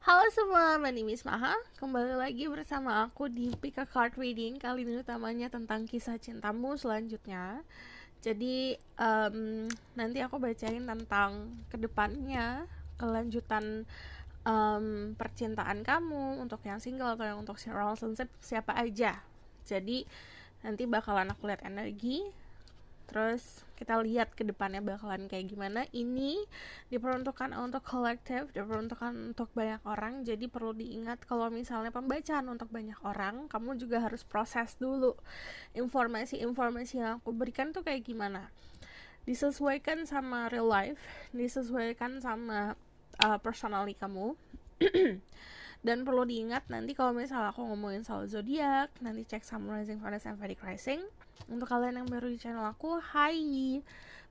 Halo semua, my name is Maha. Kembali lagi bersama aku di Pick a Card Reading. Kali ini utamanya tentang kisah cintamu selanjutnya. Jadi nanti aku bacain tentang kedepannya, kelanjutan percintaan kamu untuk yang single atau yang untuk relationship siapa aja. Jadi nanti bakalan aku lihat energi, terus kita lihat ke depannya bakalan kayak gimana. Ini diperuntukkan untuk kolektif, diperuntukkan untuk banyak orang. Jadi perlu diingat kalau misalnya pembacaan untuk banyak orang, kamu juga harus proses dulu informasi-informasi yang aku berikan tuh kayak gimana. Disesuaikan sama real life, disesuaikan sama personality kamu. Dan perlu diingat nanti kalau misalnya aku ngomongin soal zodiak, nanti cek Sun Rising, Venus, and Vedic Rising. Untuk kalian yang baru di channel aku, hi,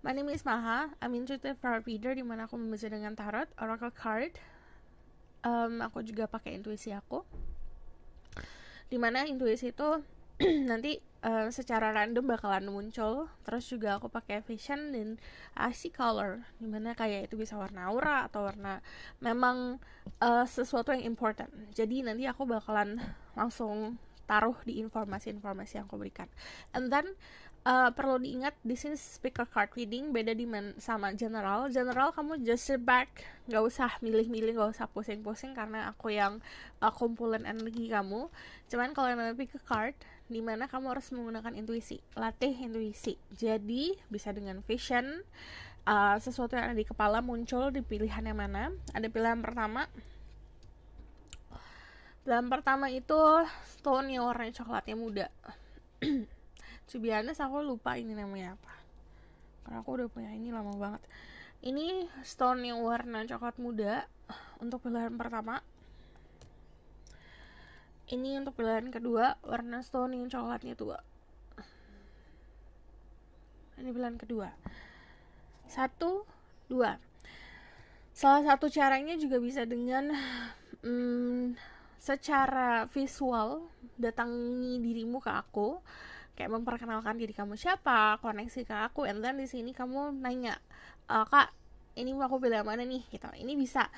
my name is Maha. I'm intuitive tarot reader, dimana aku membaca dengan tarot, oracle card. Aku juga pakai intuisi aku, dimana intuisi itu nanti secara random bakalan muncul. Terus juga aku pakai vision dan I see color, dimana kayak itu bisa warna aura atau warna memang sesuatu yang important. Jadi nanti aku bakalan langsung taruh di informasi-informasi yang aku berikan. And then perlu diingat, this is speaker card reading, beda sama general. General kamu just sit back, gak usah milih-milih, gak usah pusing-pusing karena aku yang kumpulin energi kamu. Cuman kalau yang namanya pick a card, dimana kamu harus menggunakan intuisi, latih intuisi. Jadi bisa dengan vision, sesuatu yang ada di kepala muncul di pilihan yang mana. Ada pilihan pertama. Pilihan pertama itu stone yang warnanya coklatnya muda. To be honest, aku lupa ini namanya apa, karena aku udah punya ini lama banget. Ini stone yang warna coklat muda untuk pilihan pertama. Ini untuk pilihan kedua, warna stone yang coklatnya tua. Ini pilihan kedua. 1, 2. Salah satu caranya juga bisa dengan secara visual, datangi dirimu ke aku, kayak memperkenalkan diri kamu siapa, koneksi ke aku, and then di sini kamu nanya, kak, ini aku pilih yang mana nih, gitu. Ini bisa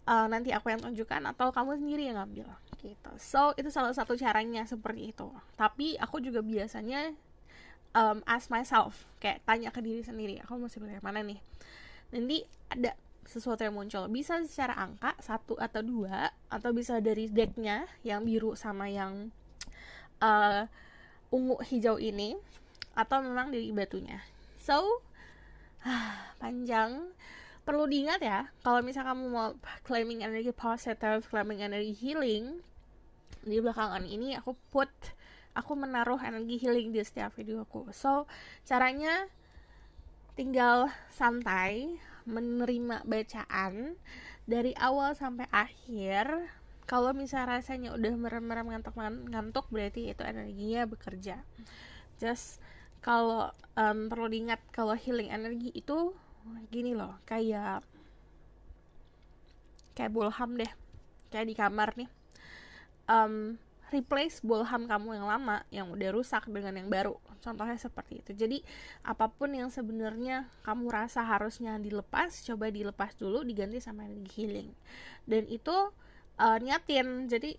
nanti aku yang tunjukkan atau kamu sendiri yang ngambil, gitu. So itu salah satu caranya seperti itu. Tapi aku juga biasanya ask myself, kayak tanya ke diri sendiri, aku mesti pilih yang mana nih. Nanti ada sesuatu yang muncul, bisa secara angka 1 atau 2, atau bisa dari decknya yang biru sama yang ungu hijau ini, atau memang dari batunya. So panjang. Perlu diingat ya, kalau misalnya kamu mau claiming energi positive, claiming energi healing, di belakangan ini aku menaruh energi healing di setiap videoku. So caranya tinggal santai, menerima bacaan dari awal sampai akhir. Kalau misalnya rasanya udah merem-merem ngantuk, berarti itu energinya bekerja. Just kalau perlu diingat, kalau healing energi itu gini loh, kayak bolham deh, kayak di kamar nih. Replace bolham kamu yang lama yang udah rusak dengan yang baru, contohnya seperti itu. Jadi apapun yang sebenarnya kamu rasa harusnya dilepas, coba dilepas dulu, diganti sama energi healing. Dan itu niatin. Jadi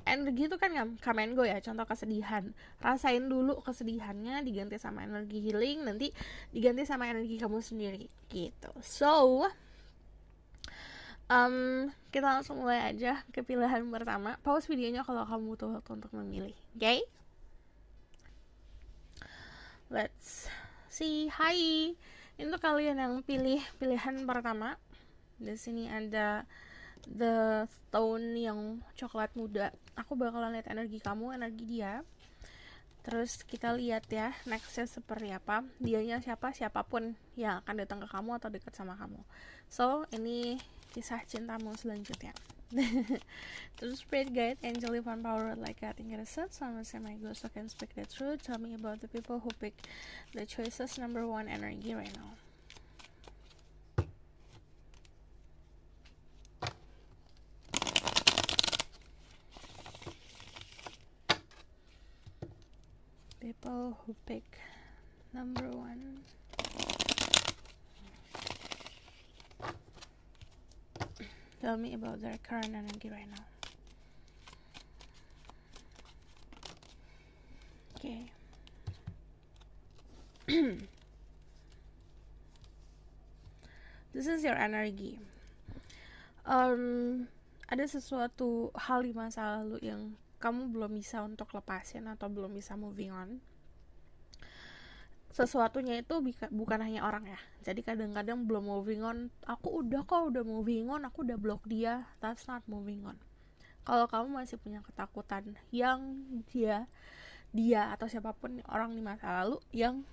energi itu kan come and go ya. Contoh kesedihan, rasain dulu kesedihannya, diganti sama energi healing, nanti diganti sama energi kamu sendiri, gitu. So kita langsung mulai aja ke pilihan pertama. Pause videonya kalau kamu butuh waktu untuk memilih. Okay? Let's see. Hai. Ini untuk kalian yang pilih pilihan pertama. Di sini ada the stone yang coklat muda. Aku bakalan lihat energi kamu, energi dia. Terus kita lihat ya nextnya seperti apa. Dianya siapapun yang akan datang ke kamu atau dekat sama kamu. So ini kisah cintamu selanjutnya. To spirit guide, angel, divine power, like I think it is said, so I'm gonna say my ghost so can speak the truth. Tell me about the people who pick the choices number 1 energy right now. People who pick number 1. Tell me about their current energy right now. Okay. This is your energy. Ada sesuatu hal di masa lalu yang kamu belum bisa untuk lepasin atau belum bisa moving on. Sesuatunya itu bukan hanya orang ya. Jadi kadang-kadang belum moving on, aku udah moving on, aku udah block dia. That's not moving on. Kalau kamu masih punya ketakutan yang dia atau siapapun orang di masa lalu yang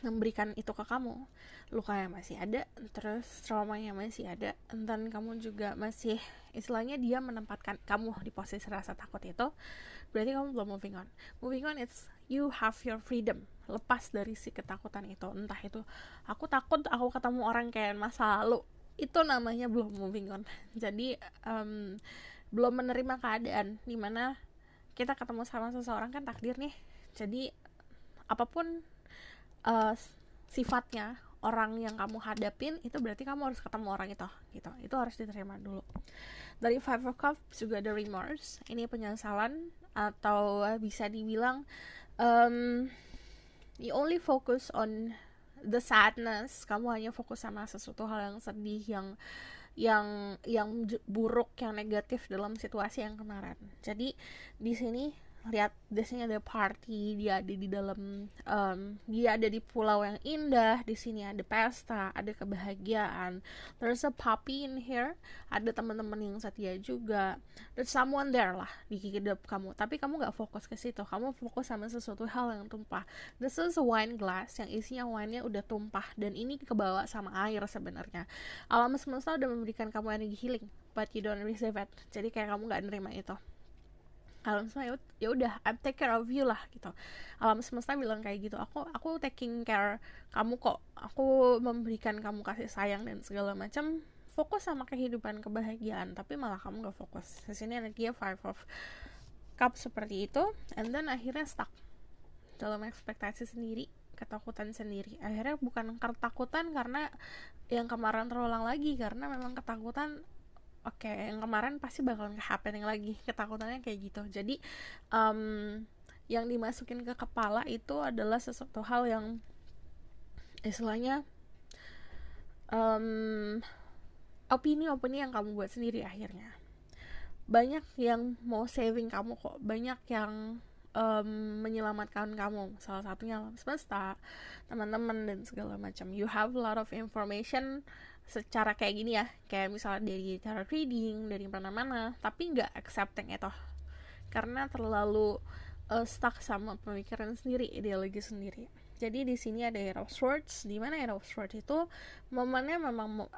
memberikan itu ke kamu, lukanya masih ada, terus traumanya masih ada, dan kamu juga masih, istilahnya dia menempatkan kamu di posisi rasa takut itu, berarti kamu belum moving on. Moving on, it's you have your freedom, lepas dari si ketakutan itu. Entah itu aku takut aku ketemu orang kayak masa lalu, itu namanya belum moving on. Jadi belum menerima keadaan dimana kita ketemu sama seseorang, kan takdir nih. Jadi apapun sifatnya orang yang kamu hadapin, itu berarti kamu harus ketemu orang itu gitu. Itu harus diterima dulu. Dari Five of Cups juga ada remorse. Ini penyesalan, atau bisa dibilang you only focus on the sadness. Kamu hanya fokus sama sesuatu hal yang sedih, yang buruk, yang negatif dalam situasi yang kemarin. Jadi di sini lihat, di sini ada party, dia ada di dalam dia ada di pulau yang indah, di sini ada pesta, ada kebahagiaan. There's a puppy in here, ada teman-teman yang setia juga. There's someone there lah di hidup kamu, tapi kamu nggak fokus ke situ, kamu fokus sama sesuatu hal yang tumpah. This is a wine glass yang isinya wine-nya udah tumpah, dan ini kebawa sama air sebenarnya. Alam semesta udah memberikan kamu energi healing, but you don't receive it. Jadi kayak kamu nggak nerima itu. Alam semesta ya udah, I take care of you lah gitu. Alam semesta bilang kayak gitu, aku taking care kamu kok, aku memberikan kamu kasih sayang dan segala macam. Fokus sama kehidupan, kebahagiaan, tapi malah kamu gak fokus. Di sini energinya Five of Cups seperti itu, and then akhirnya stuck dalam ekspektasi sendiri, ketakutan sendiri. Akhirnya bukan ketakutan karena yang kemarin terulang lagi, karena memang ketakutan yang kemarin pasti bakalan happening lagi, ketakutannya kayak gitu. Jadi yang dimasukin ke kepala itu adalah sesuatu hal yang istilahnya opini yang kamu buat sendiri. Akhirnya banyak yang mau saving kamu kok, banyak yang menyelamatkan kamu, salah satunya alam semesta, teman-teman dan segala macam. You have a lot of information secara kayak gini ya, kayak misalnya dari tarot reading, dari mana-mana, tapi nggak accepting itu karena terlalu stuck sama pemikiran sendiri, ideologi sendiri. Jadi di sini ada Hero of Swords, di mana Hero of Swords itu momennya memang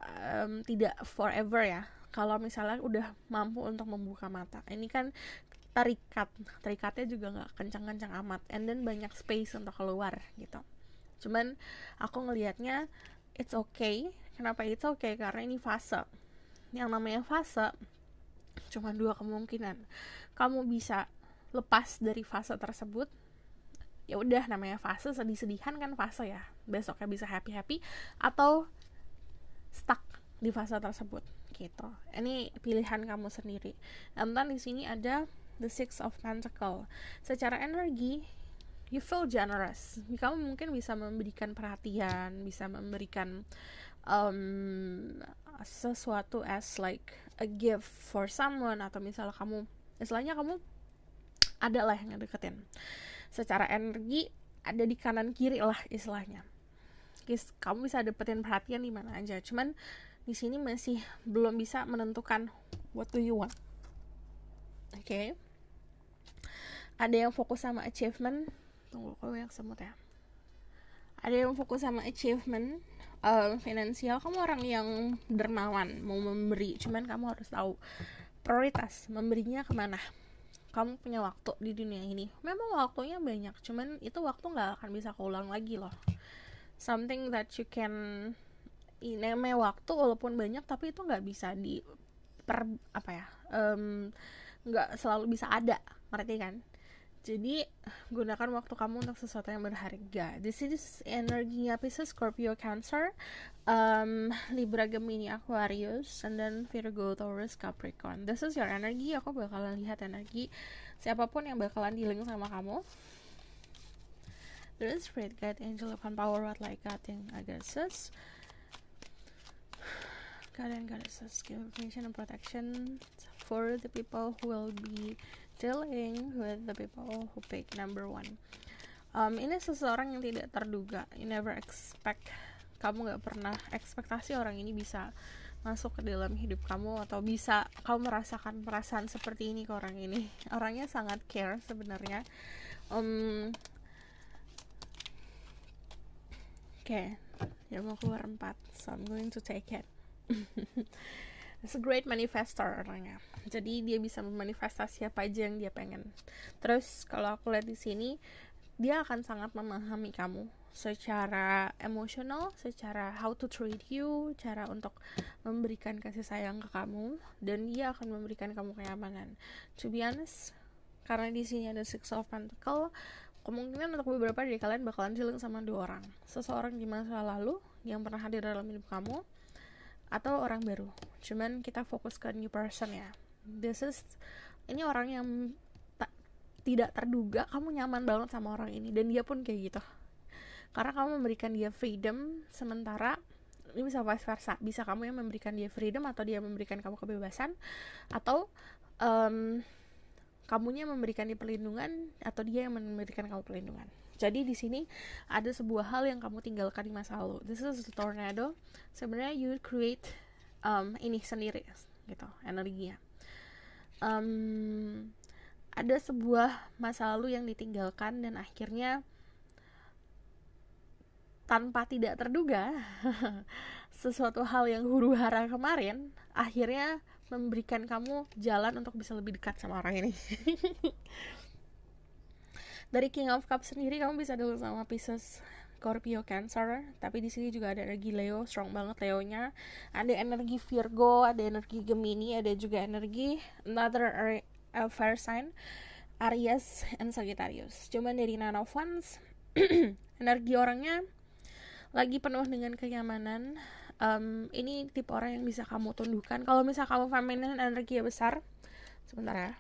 tidak forever ya. Kalau misalnya udah mampu untuk membuka mata, ini kan terikatnya juga nggak kencang-kencang amat, and then banyak space untuk keluar gitu. Cuman aku ngelihatnya it's okay. Kenapa it's okay? Karena ini fase. Yang namanya fase cuma dua kemungkinan. Kamu bisa lepas dari fase tersebut, ya udah, namanya fase, sedih-sedihan kan fase ya, besoknya bisa happy-happy, atau stuck di fase tersebut gitu. Ini pilihan kamu sendiri. Dan di sini ada the Six of Pentacles. Secara energi you feel generous. Kamu mungkin bisa memberikan perhatian, bisa memberikan sesuatu as like a gift for someone, atau misalnya kamu, istilahnya kamu ada lah yang deketin. Secara energi ada di kanan kiri lah istilahnya. Kamu bisa dapetin perhatian di mana aja. Cuman di sini masih belum bisa menentukan what do you want. Oke. Ada yang fokus sama achievement. Tunggu, kok yang semut ya. Ada yang fokus sama achievement, finansial. Kamu orang yang dermawan, mau memberi. Cuman kamu harus tahu prioritas memberinya kemana. Kamu punya waktu di dunia ini. Memang waktunya banyak, cuman itu waktu gak akan bisa keulang lagi loh. Something that you can, namanya waktu walaupun banyak, tapi itu gak bisa gak selalu bisa ada, ngerti kan? Jadi gunakan waktu kamu untuk sesuatu yang berharga. This is energinya Pisces, Scorpio, Cancer, Libra, Gemini, Aquarius, and then Virgo, Taurus, Capricorn. This is your energy. Aku bakalan lihat energi siapapun yang bakalan dealing sama kamu. There is Spirit Guide, Angel of Power, what like God yang Agassiz. God and Goddesses give information and protection for the people who will be dealing with the people who pick number 1. Ini seseorang yang tidak terduga. You never expect. Kamu gak pernah ekspektasi orang ini bisa masuk ke dalam hidup kamu, atau bisa kamu merasakan perasaan seperti ini ke orang ini. Orangnya sangat care sebenarnya. Okay, dia mau keluar 4, so I'm going to take it. It's a great manifestor orangnya. Jadi dia bisa memanifestasi apa aja yang dia pengen. Terus kalau aku lihat di sini, dia akan sangat memahami kamu secara emosional, secara how to treat you, cara untuk memberikan kasih sayang ke kamu, dan dia akan memberikan kamu kenyamanan. To be honest, karena di sini ada Six of Pentacles, kemungkinan untuk beberapa dari kalian bakalan dealing sama 2 orang. Seseorang di masa lalu yang pernah hadir dalam hidup kamu, atau orang baru. Cuman kita fokus ke new person ya. Ini orang yang tidak terduga, kamu nyaman banget sama orang ini, dan dia pun kayak gitu. Karena kamu memberikan dia freedom, sementara ini bisa vice versa. Bisa kamu yang memberikan dia freedom, atau dia memberikan kamu kebebasan, atau kamunya memberikan dia perlindungan, atau dia yang memberikan kamu perlindungan. Jadi di sini ada sebuah hal yang kamu tinggalkan di masa lalu. This is a tornado. Sebenarnya you create ini sendiri gitu energinya. Ada sebuah masa lalu yang ditinggalkan, dan akhirnya tanpa tidak terduga sesuatu hal yang huru-hara kemarin akhirnya memberikan kamu jalan untuk bisa lebih dekat sama orang ini. Dari King of Cups sendiri kamu bisa dulu sama Pisces, Scorpio, Cancer, tapi di sini juga ada energi Leo, strong banget Leonya. Ada energi Virgo, ada energi Gemini, ada juga energi another fire sign, Aries and Sagittarius. Cuman dari Nine of Wands, energi orangnya lagi penuh dengan kenyamanan. Ini tipe orang yang bisa kamu tundukkan. Kalau misal kamu feminine, energinya besar. Sebentar ya.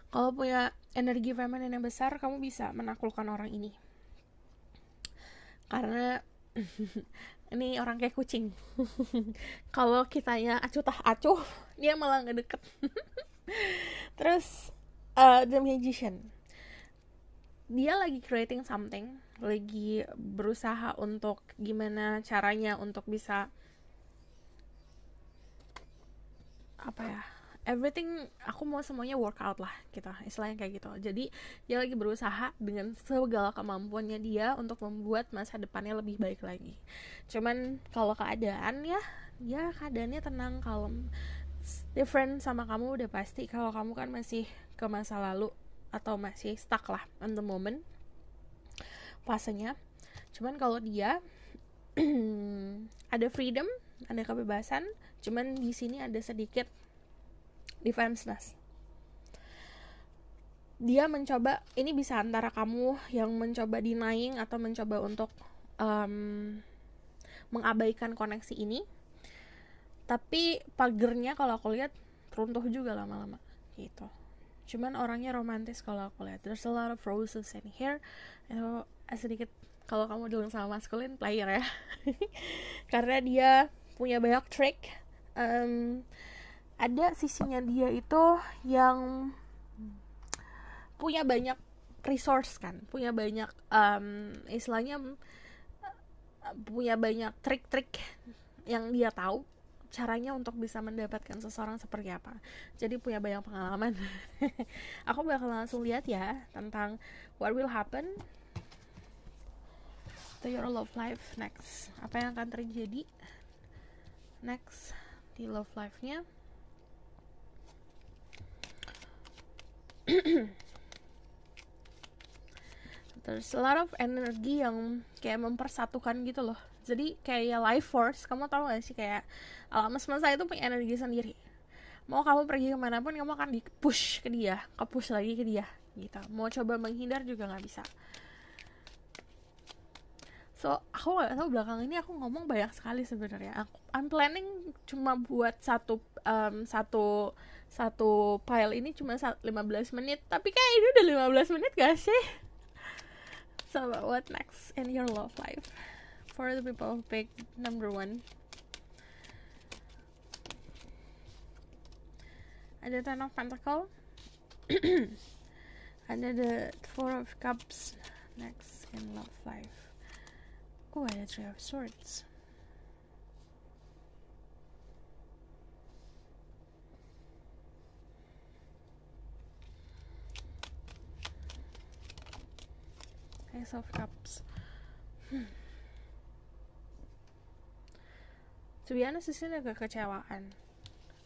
Kalau punya energi feminine yang besar, kamu bisa menaklukkan orang ini. Karena ini orang kayak kucing. Kalau kitanya acuh tah acuh, dia malah nggak deket. Terus The Magician, dia lagi creating something, lagi berusaha untuk gimana caranya untuk bisa everything, aku mau semuanya work out lah gitu, istilahnya kayak gitu. Jadi dia lagi berusaha dengan segala kemampuannya dia untuk membuat masa depannya lebih baik lagi. Cuman kalau keadaan ya keadaannya tenang, kalem, different sama kamu udah pasti. Kalau kamu kan masih ke masa lalu atau masih stuck lah on the moment fasenya. Cuman kalau dia ada freedom, ada kebebasan, cuman di sini ada sedikit defenseless. Dia mencoba, ini bisa antara kamu yang mencoba denying atau mencoba untuk mengabaikan koneksi ini, tapi pagernya kalau aku lihat runtuh juga lama-lama gitu. Cuman orangnya romantis kalau aku lihat. There's a lot of roses in here. Itu sedikit kalau kamu dulu sama masculine player ya. Karena dia punya banyak trick. Ada sisinya dia itu yang punya banyak resource kan, punya banyak istilahnya punya banyak trik-trik yang dia tahu caranya untuk bisa mendapatkan seseorang seperti apa. Jadi punya banyak pengalaman. Aku bakal langsung lihat ya tentang what will happen to your love life next. Apa yang akan terjadi next di love life-nya. There's a lot of energi yang kayak mempersatukan gitu loh. Jadi kayak life force, kamu tahu gak sih kayak alam semesta itu punya energi sendiri. Mau kamu pergi kemanapun, kamu akan di-push ke dia, ke-push lagi ke dia gitu. Mau coba menghindar juga nggak bisa. So, aku nggak tahu belakangan ini aku ngomong banyak sekali sebenarnya. I'm planning cuma buat satu file ini cuma 15 menit, tapi kayak ini udah 15 menit gak sih? So, what next in your love life? For the people who pick number 1. Ada Ten of Pentacles. Ada the Four of Cups. Next in love life. Oh, ada Three of Swords. Ace of Cups. To be honest, di sini ada kekecewaan.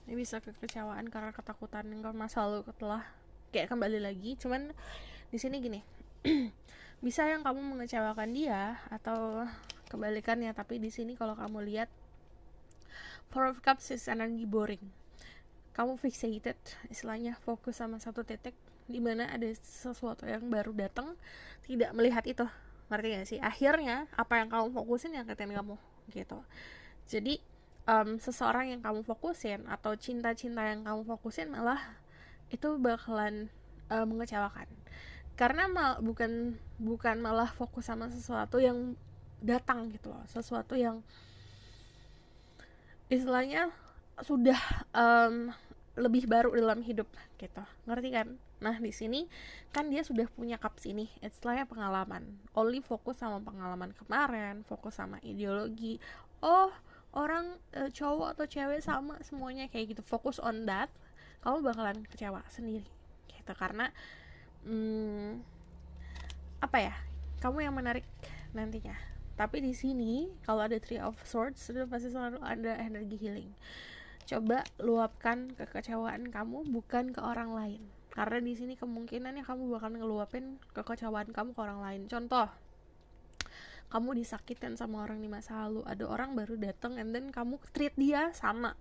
Ini bisa kekecewaan karena ketakutan ke masa lalu telah kayak kembali lagi. Cuman di sini gini. Bisa yang kamu mengecewakan dia atau kebalikannya, tapi di sini kalau kamu lihat Four of Cups is energy boring. Kamu fixated, istilahnya fokus sama satu titik, dimana ada sesuatu yang baru datang, tidak melihat itu. Ngerti gak sih? Akhirnya apa yang kamu fokusin yang ketain kamu gitu. Jadi seseorang yang kamu fokusin atau cinta-cinta yang kamu fokusin malah itu bakalan mengecewakan. Karena bukan malah fokus sama sesuatu yang datang gitu loh, sesuatu yang istilahnya sudah lebih baru dalam hidup gitu, ngerti kan? Nah di sini kan dia sudah punya cups ini, istilahnya pengalaman, only fokus sama pengalaman kemarin, fokus sama ideologi, oh orang cowok atau cewek sama semuanya kayak gitu, fokus on that, kamu bakalan kecewa sendiri gitu. Karena apa ya, kamu yang menarik nantinya. Tapi di sini kalau ada Three of Swords itu pasti selalu ada energi healing. Coba luapkan kekecewaan kamu bukan ke orang lain, karena di sini kemungkinannya kamu bakal ngeluapin kekecewaan kamu ke orang lain. Contoh, kamu disakitin sama orang di masa lalu, ada orang baru datang and then kamu treat dia sama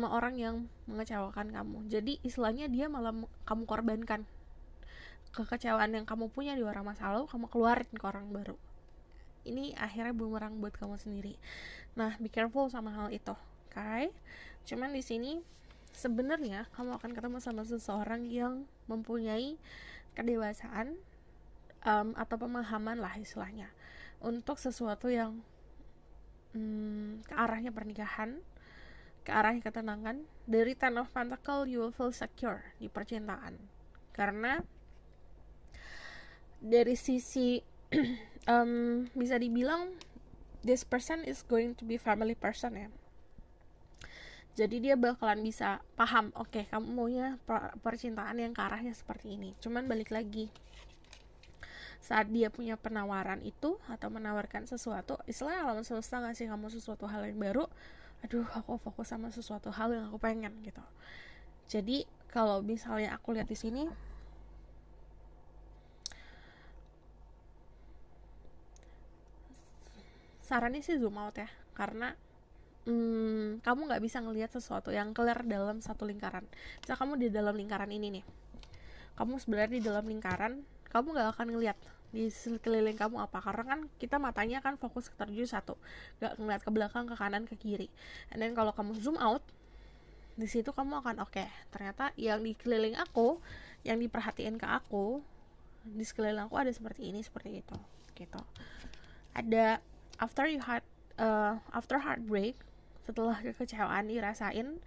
orang yang mengecewakan kamu. Jadi istilahnya dia malah kamu korbankan. Kekecewaan yang kamu punya di orang masa lalu kamu keluarin ke orang baru. Ini akhirnya bumerang buat kamu sendiri. Nah, be careful sama hal itu, okay? Cuman di sini sebenarnya kamu akan ketemu sama seseorang yang mempunyai kedewasaan atau pemahaman lah istilahnya untuk sesuatu yang ke arahnya pernikahan, ke arahnya ketenangan. Dari Ten of Pentacles you will feel secure di percintaan, karena dari sisi bisa dibilang this person is going to be family person ya. Jadi dia bakalan bisa paham, oke, kamu maunya percintaan yang ke arahnya seperti ini. Cuman balik lagi, saat dia punya penawaran itu atau menawarkan sesuatu, istilahnya alam semesta ngasih kamu sesuatu hal yang baru, aduh aku fokus sama sesuatu hal yang aku pengen gitu. Jadi kalau misalnya aku lihat di sini, sarannya sih zoom out ya, karena kamu nggak bisa ngelihat sesuatu yang clear dalam satu lingkaran. Misal kamu di dalam lingkaran ini nih, kamu sebenarnya di dalam lingkaran, kamu nggak akan ngelihat di sekeliling kamu apa, karena kan kita matanya kan fokus ke tertuju satu, nggak ngeliat ke belakang, ke kanan, ke kiri. And then kalau kamu zoom out, di situ kamu akan oke, ternyata yang di keliling aku, yang diperhatiin ke aku, di sekeliling aku ada seperti ini, seperti itu, gitu. Ada after heartbreak, setelah kekecewaan dirasain,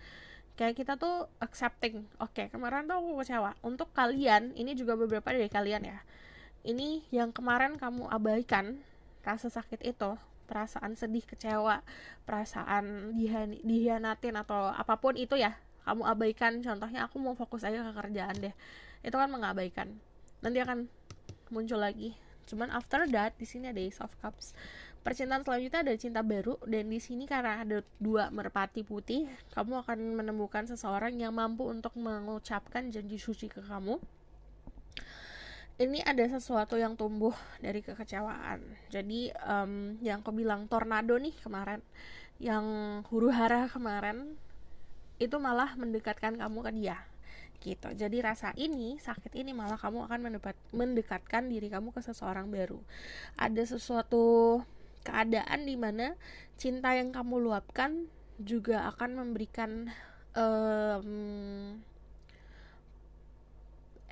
kayak kita tuh accepting, oke, kemarin tuh aku kecewa. Untuk kalian, ini juga beberapa dari kalian ya, ini yang kemarin kamu abaikan, rasa sakit itu, perasaan sedih, kecewa, perasaan dihianatin atau apapun itu ya, kamu abaikan. Contohnya aku mau fokus aja ke kerjaan deh, itu kan mengabaikan, nanti akan muncul lagi. Cuman after that, di sini ada Ace of Cups. Percintaan selanjutnya ada cinta baru, dan di sini karena ada dua merpati putih, kamu akan menemukan seseorang yang mampu untuk mengucapkan janji suci ke kamu. Ini ada sesuatu yang tumbuh dari kekecewaan. Jadi yang aku bilang tornado nih kemarin, yang huru hara kemarin, itu malah mendekatkan kamu ke dia gitu. Jadi rasa ini, sakit ini malah kamu akan mendekatkan diri kamu ke seseorang baru. Ada sesuatu keadaan di mana cinta yang kamu luapkan juga akan memberikan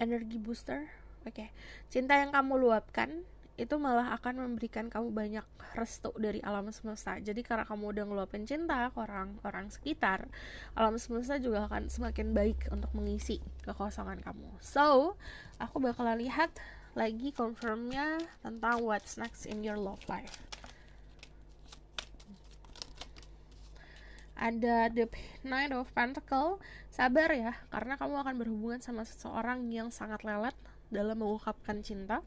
energi booster. Oke. Cinta yang kamu luapkan itu malah akan memberikan kamu banyak restu dari alam semesta. Jadi karena kamu udah ngeluapin cinta ke orang sekitar, alam semesta juga akan semakin baik untuk mengisi kekosongan kamu. So, aku bakalan lihat lagi confirmnya tentang what's next in your love life. Ada the Knight of Pentacles. Sabar ya, karena kamu akan berhubungan sama seseorang yang sangat lelet dalam mengungkapkan cinta.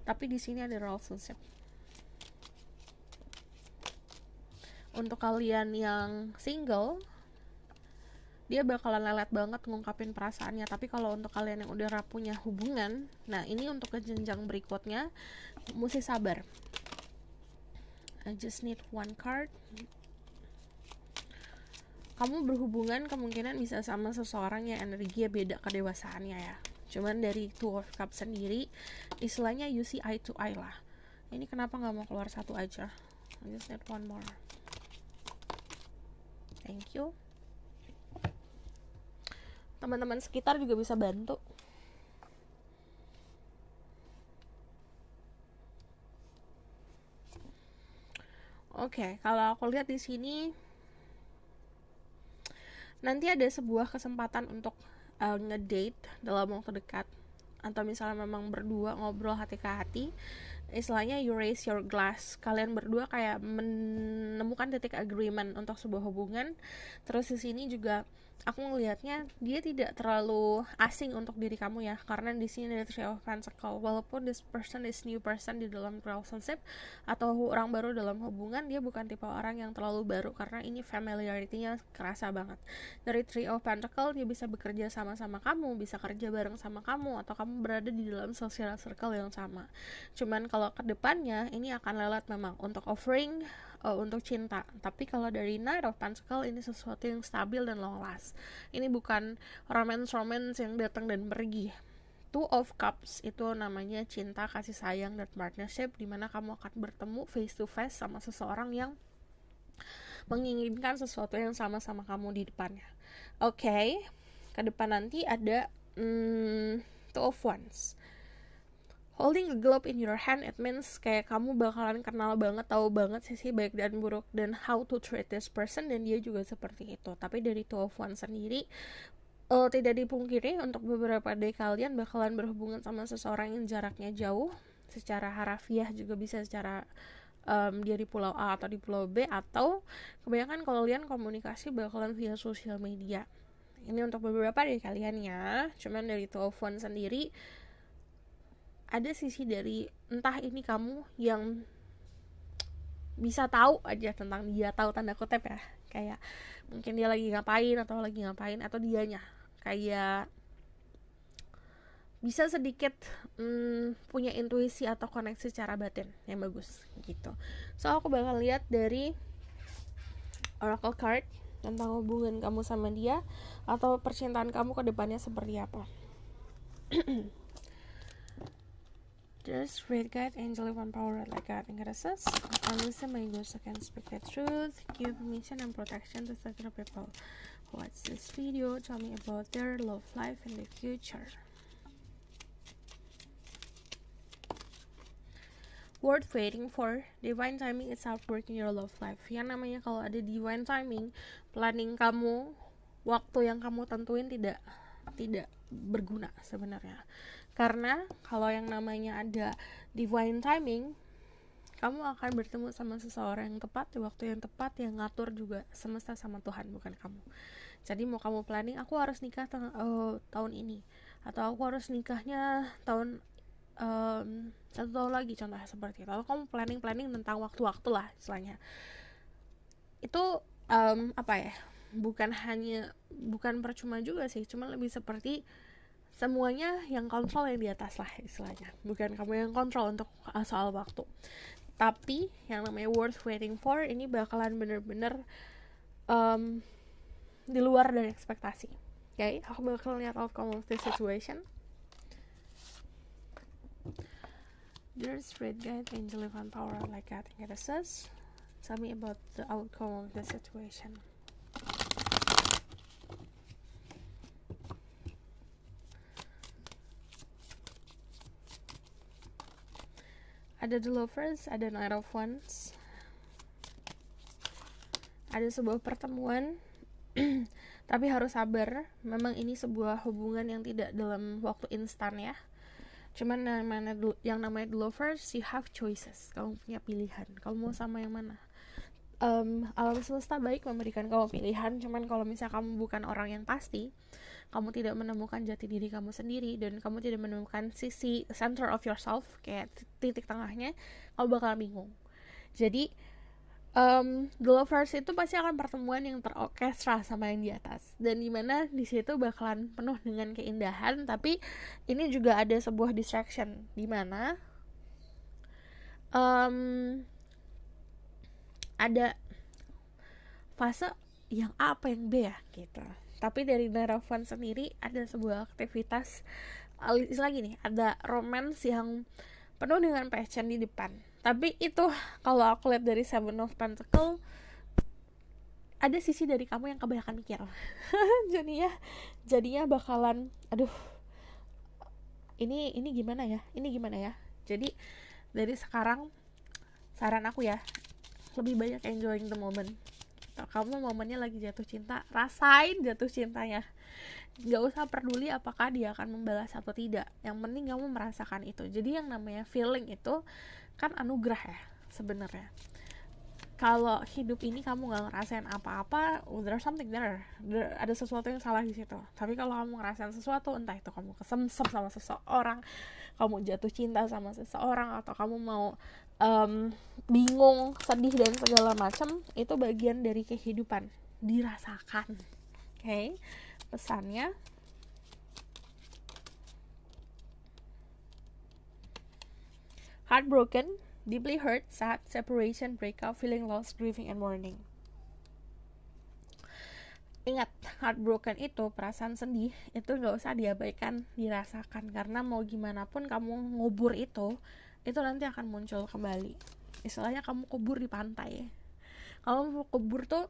Tapi di sini ada relationship. Untuk kalian yang single, dia bakalan lelet banget ngungkapin perasaannya. Tapi kalau untuk kalian yang udah punya hubungan, nah ini untuk ke jenjang berikutnya mesti sabar. I just need one card. Kamu berhubungan kemungkinan bisa sama seseorang yang energinya beda kedewasaannya ya. Cuman dari Two of Cups sendiri, istilahnya you see eye to eye lah. Ini kenapa gak mau keluar satu aja? I just need one more. Thank you. Teman-teman sekitar juga bisa bantu. Oke, kalau aku lihat di sini nanti ada sebuah kesempatan untuk ngedate dalam waktu dekat, atau misalnya memang berdua ngobrol hati ke hati, istilahnya you raise your glass, kalian berdua kayak menemukan titik agreement untuk sebuah hubungan. Terus di sini juga aku ngelihatnya dia tidak terlalu asing untuk diri kamu ya, karena di sini ada Three of Pentacles. Walaupun this person is new person di dalam relationship atau orang baru dalam hubungan, dia bukan tipe orang yang terlalu baru, karena ini familiarity-nya kerasa banget. Dari Three of Pentacles dia bisa bekerja sama-sama kamu, bisa kerja bareng sama kamu, atau kamu berada di dalam social circle yang sama. Cuman kalau ke depannya ini akan lelet memang untuk offering untuk cinta. Tapi kalau dari Knight of Pentacles ini sesuatu yang stabil dan long last. Ini bukan romance yang datang dan pergi. Two of Cups itu namanya cinta, kasih sayang, dan partnership, dimana kamu akan bertemu face to face sama seseorang yang menginginkan sesuatu yang sama-sama kamu di depannya. Oke, ke depan nanti ada Two of Wands. Holding a globe in your hand, it means kayak kamu bakalan kenal banget, tahu banget sisi baik dan buruk dan how to treat this person, dan dia juga seperti itu. Tapi dari Two of Wands sendiri, tidak dipungkiri untuk beberapa dari kalian bakalan berhubungan sama seseorang yang jaraknya jauh. Secara harafiah juga bisa secara dia di pulau A atau di pulau B, atau kebanyakan kalau kalian komunikasi bakalan via sosial media. Ini untuk beberapa dari kalian ya. Cuman dari Two of Wands sendiri ada sisi dari entah ini kamu yang bisa tahu aja tentang dia, tahu tanda kutip ya, kayak mungkin dia lagi ngapain atau dianya kayak bisa sedikit punya intuisi atau koneksi secara batin yang bagus gitu. So aku bakal lihat dari Oracle card tentang hubungan kamu sama dia atau percintaan kamu ke depannya seperti apa. Just read God, angel, one power, like God and goddesses. And listen, my ghost can speak the truth. Give permission and protection to certain people who watch this video. Tell me about their love life in the future. Worth waiting for. Divine timing is at work in your love life. Yang namanya kalau ada divine timing, planning kamu, waktu yang kamu tentuin tidak berguna sebenarnya. Karena kalau yang namanya ada divine timing, kamu akan bertemu sama seseorang yang tepat di waktu yang tepat, yang ngatur juga semesta sama Tuhan, bukan kamu. Jadi mau kamu planning, aku harus nikah tahun ini, atau aku harus nikahnya tahun 1 tahun lagi, contohnya seperti itu. Kalau kamu planning tentang waktu-waktu lah istilahnya, itu bukan percuma juga sih, cuma lebih seperti semuanya yang kontrol yang di atas lah istilahnya, bukan kamu yang kontrol untuk soal waktu. Tapi yang namanya worth waiting for ini bakalan bener-bener di luar dari ekspektasi. Okay, aku bakal lihat outcome of this situation. Dear Spirit Guide, Angel Divine Power, like God and Goddesses, tell me about the outcome of the situation. Ada The Lovers, ada Knight of Wands, ada sebuah pertemuan, tapi harus sabar. Memang ini sebuah hubungan yang tidak dalam waktu instan ya. Cuman yang namanya The Lovers, you have choices. Kamu punya pilihan. Kamu mau sama yang mana? Alam semesta baik memberikan kamu pilihan. Cuman kalau misalnya kamu bukan orang yang pasti, kamu tidak menemukan jati diri kamu sendiri, dan kamu tidak menemukan sisi center of yourself, kayak titik tengahnya, kamu bakal bingung. Jadi The Lovers itu pasti akan pertemuan yang terorkestra sama yang di atas, dan dimana di situ bakalan penuh dengan keindahan, tapi ini juga ada sebuah distraction, dimana ada fase yang A apa yang B ya gitu. Tapi dari Naravan sendiri ada sebuah aktivitas, istilah gini, ada romance yang penuh dengan passion di depan. Tapi itu kalau aku lihat dari Seven of Pentacles, ada sisi dari kamu yang kebanyakan mikir. jadinya bakalan ini gimana ya? Jadi dari sekarang saran aku ya, lebih banyak enjoying the moment. Kamu momennya lagi jatuh cinta, rasain jatuh cintanya. Gak usah peduli apakah dia akan membalas atau tidak, yang penting kamu merasakan itu. Jadi yang namanya feeling itu kan anugerah ya sebenarnya. Kalau hidup ini kamu gak ngerasain apa-apa, there's something there, ada sesuatu yang salah di situ. Tapi kalau kamu ngerasain sesuatu, entah itu kamu kesemsem sama seseorang, kamu jatuh cinta sama seseorang, atau kamu mau bingung, sedih, dan segala macam, itu bagian dari kehidupan, dirasakan. Okay? Pesannya, heartbroken, deeply hurt, sad, separation, breakup, feeling lost, grieving, and mourning. Ingat, heartbroken itu, perasaan sedih, itu gak usah diabaikan, dirasakan. Karena mau gimana pun kamu ngubur itu nanti akan muncul kembali. Istilahnya kamu kubur di pantai. Kamu kubur tuh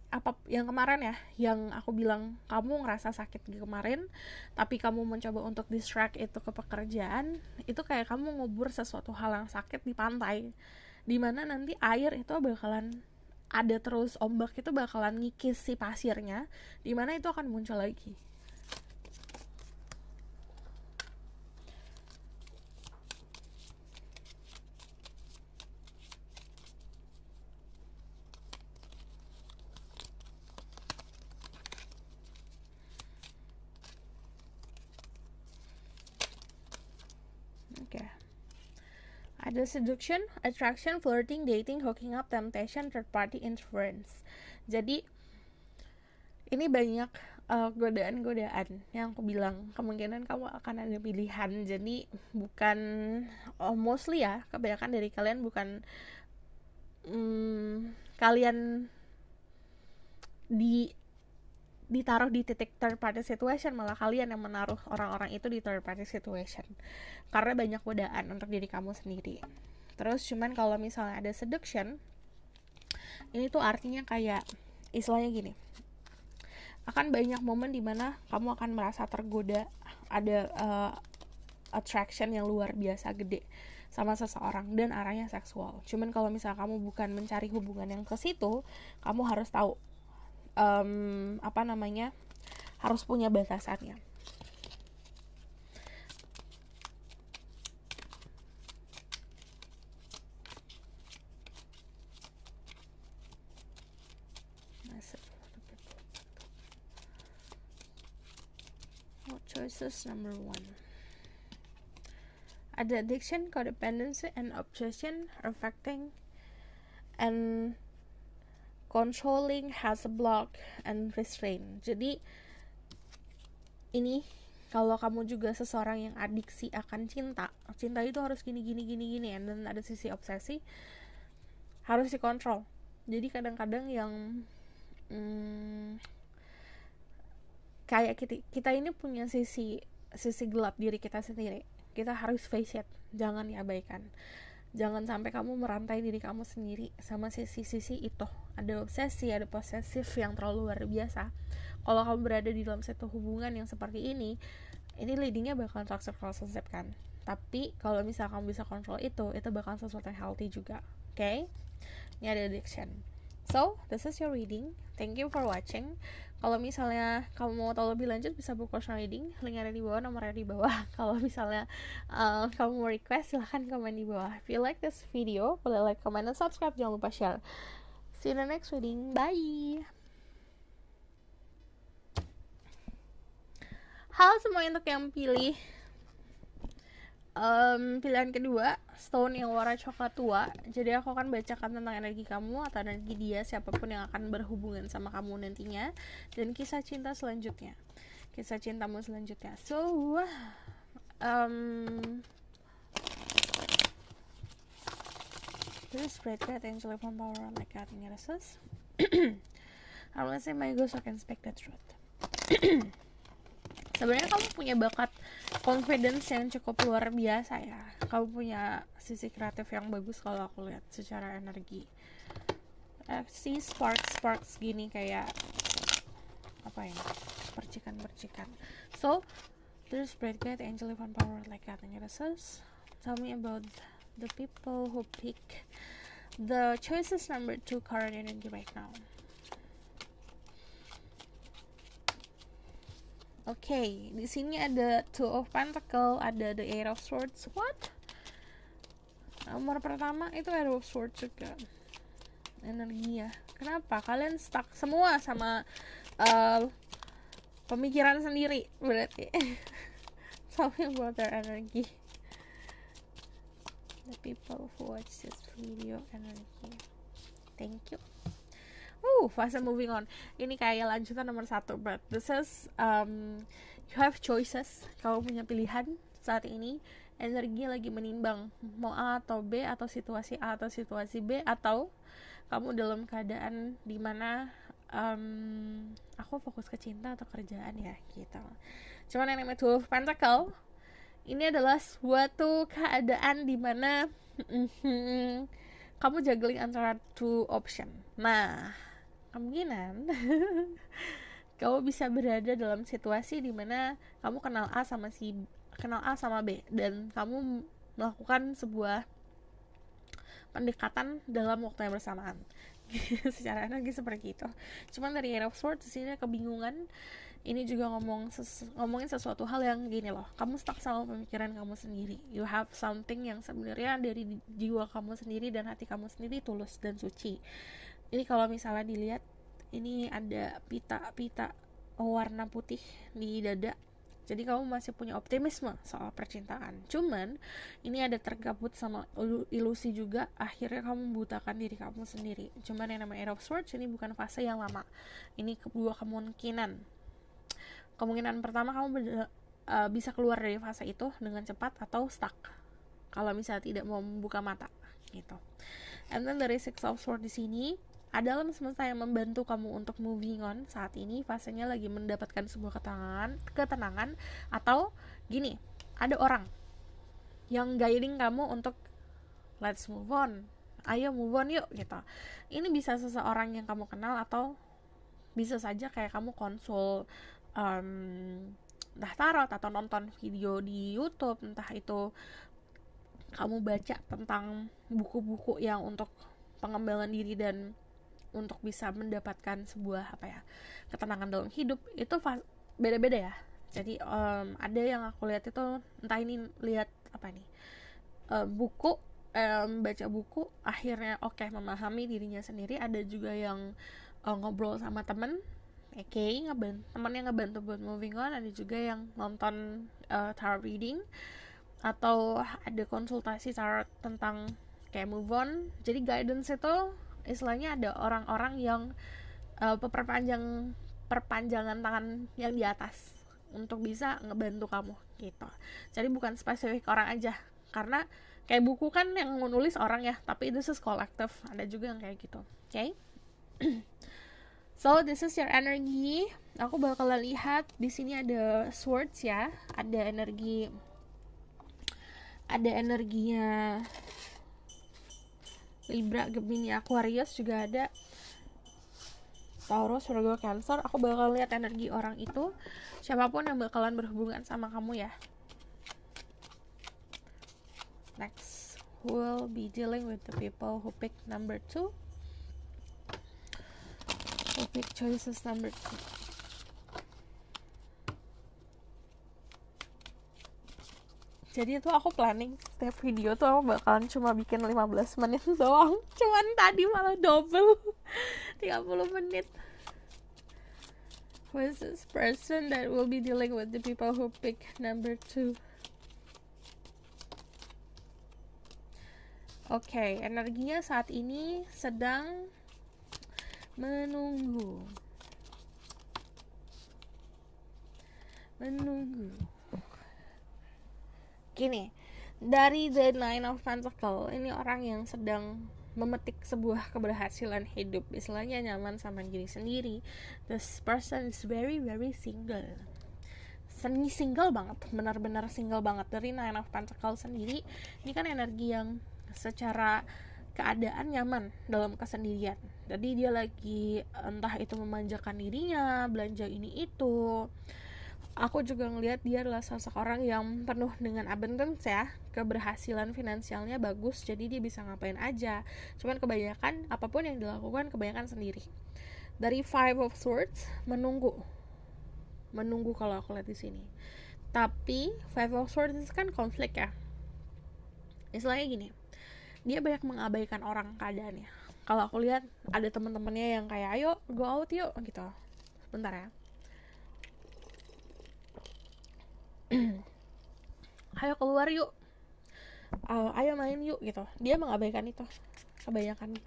apa yang kemarin ya, yang aku bilang kamu ngerasa sakit kemarin, tapi kamu mencoba untuk distract itu ke pekerjaan, itu kayak kamu ngubur sesuatu hal yang sakit di pantai, dimana nanti air itu bakalan ada terus, ombak itu bakalan ngikis si pasirnya, dimana itu akan muncul lagi. Ada seduction, attraction, flirting, dating, hooking up, temptation, third party interference. Jadi ini banyak godaan-godaan yang aku bilang, kemungkinan kamu akan ada pilihan. Jadi bukan mostly ya, kebanyakan dari kalian bukan kalian ditaruh di titik third party situation, malah kalian yang menaruh orang-orang itu di third party situation, karena banyak godaan untuk diri kamu sendiri. Terus cuman kalau misalnya ada seduction, ini tuh artinya kayak istilahnya gini, akan banyak momen dimana kamu akan merasa tergoda, ada attraction yang luar biasa gede sama seseorang dan arahnya seksual. Cuman kalau misalnya kamu bukan mencari hubungan yang ke situ, kamu harus tahu harus punya batasannya. Choices number 1. Ada addiction, codependency, and obsession, affecting and controlling, has a block, and restraint. Jadi ini kalau kamu juga seseorang yang adiksi akan cinta itu harus gini, dan ada sisi obsesi, harus dikontrol. Jadi kadang-kadang yang kayak kita ini punya sisi gelap diri kita sendiri. Kita harus face it, jangan diabaikan. Jangan sampai kamu merantai diri kamu sendiri sama sisi itu. Ada obsesi, ada posesif yang terlalu luar biasa. Kalau kamu berada di dalam satu hubungan yang seperti ini leadingnya bakal toxic relationship kan. Tapi kalau misal kamu bisa kontrol itu bakal sesuatu yang healthy juga. Oke? Ini ada addiction. So, this is your reading. Thank you for watching. Kalau misalnya kamu mau tahu lebih lanjut, bisa book personal reading. Link ada di bawah, nomornya di bawah. Kalau misalnya kamu mau request, silahkan komen di bawah. If you like this video, boleh like, comment, dan subscribe. Jangan lupa share. See you in the next reading. Bye! Halo semua untuk yang pilih pilihan kedua, stone yang warna coklat tua. Jadi aku akan bacakan tentang energi kamu atau energi dia, siapapun yang akan berhubungan sama kamu nantinya, dan kisah cinta selanjutnya, kisah cintamu selanjutnya. So this is great angel from power like God in your assess. I wanna say my ghost can speak the truth. Sebenarnya kamu punya bakat confidence yang cukup luar biasa ya. Kamu punya sisi kreatif yang bagus kalau aku lihat secara energi. Si sparks gini kayak apa ya? Percikan. So, there's bright guide angel from power like that in your assess. Tell me about the people who pick the choices number 2 current energy right now. Oke, di sini ada Two of Pentacles, ada the Eight of Swords. What? Nomor pertama itu Eight of Swords juga. Energi ya. Kenapa? Kalian stuck semua sama pemikiran sendiri berarti. Tell me about their energy. The people who watch this video energy. Thank you. Fase moving on. Ini kayak lanjutan nomor 1, but this is you have choices. Kamu punya pilihan saat ini. Energi lagi menimbang mau A atau B, atau situasi A atau situasi B, atau kamu dalam keadaan dimana aku fokus ke cinta atau kerjaan ya gitu. Cuman yang namanya Two of Pentacles ini adalah suatu keadaan dimana kamu juggling antara two option. Nah, kemungkinan kamu bisa berada dalam situasi di mana kamu kenal A sama B, dan kamu melakukan sebuah pendekatan dalam waktu yang bersamaan. Secara energi seperti itu. Cuman dari Eight of Swords di sini kebingungan. Ini juga ngomongin sesuatu hal yang gini loh. Kamu stuck sama pemikiran kamu sendiri. You have something yang sebenarnya dari jiwa kamu sendiri dan hati kamu sendiri tulus dan suci. Ini kalau misalnya dilihat, ini ada pita warna putih di dada. Jadi kamu masih punya optimisme soal percintaan. Cuman ini ada tergabut sama ilusi juga. Akhirnya kamu membutakan diri kamu sendiri. Cuman yang namanya Eight of Swords ini bukan fase yang lama. Ini kedua kemungkinan. Kemungkinan pertama kamu bisa keluar dari fase itu dengan cepat atau stuck. Kalau misalnya tidak mau membuka mata gitu. And then dari Six of Swords di sini, ada alam semesta yang membantu kamu untuk moving on saat ini. Fasenya lagi mendapatkan sebuah ketenangan, atau gini, ada orang yang guiding kamu untuk let's move on, ayo move on yuk gitu. Ini bisa seseorang yang kamu kenal, atau bisa saja kayak kamu konsul entah tarot atau nonton video di YouTube, entah itu kamu baca tentang buku-buku yang untuk pengembangan diri dan untuk bisa mendapatkan sebuah ketenangan dalam hidup. Itu beda-beda ya. Jadi ada yang aku lihat itu, entah ini lihat buku, baca buku, akhirnya memahami dirinya sendiri. Ada juga yang ngobrol sama temen, temennya ngebantu buat moving on. Ada juga yang nonton tarot reading, atau ada konsultasi tarot tentang kayak move on. Jadi guidance itu istilahnya ada orang-orang yang perpanjangan tangan yang di atas untuk bisa ngebantu kamu gitu. Jadi bukan spesifik orang aja, karena kayak buku kan yang nulis orang ya, tapi this is collective. Ada juga yang kayak gitu. So this is your energy. Aku bakalan lihat di sini ada swords ya, ada energinya Libra, Gemini, Aquarius, juga ada Taurus, Virgo, Cancer. Aku bakal lihat energi orang itu, siapapun yang bakalan berhubungan sama kamu ya. Next, who will be dealing with the people who pick number 2? Who pick choices number 2? Jadi itu aku planning setiap video tuh aku bakalan cuma bikin 15 menit doang. Cuman tadi malah double 30 menit. Who is this person that will be dealing with the people who pick number 2? Oke, energinya saat ini sedang menunggu. Gini, dari the Nine of Pentacles, ini orang yang sedang memetik sebuah keberhasilan hidup, istilahnya nyaman sama diri sendiri. This person is very very single. Single banget, benar-benar single banget. Dari Nine of Pentacles sendiri, ini kan energi yang secara keadaan nyaman dalam kesendirian. Jadi dia lagi entah itu memanjakan dirinya, belanja ini itu. Aku juga ngelihat dia adalah seseorang yang penuh dengan abundance ya, keberhasilan finansialnya bagus, jadi dia bisa ngapain aja. Cuman kebanyakan apapun yang dilakukan kebanyakan sendiri. Dari Five of Swords, menunggu kalau aku lihat di sini. Tapi Five of Swords itu kan konflik ya. Istilahnya gini, dia banyak mengabaikan orang keadaannya. Kalau aku lihat ada teman-temannya yang kayak ayo go out yuk gitu. Sebentar ya. Ayo keluar yuk, ayo main yuk gitu. Dia mengabaikan itu kebanyakan.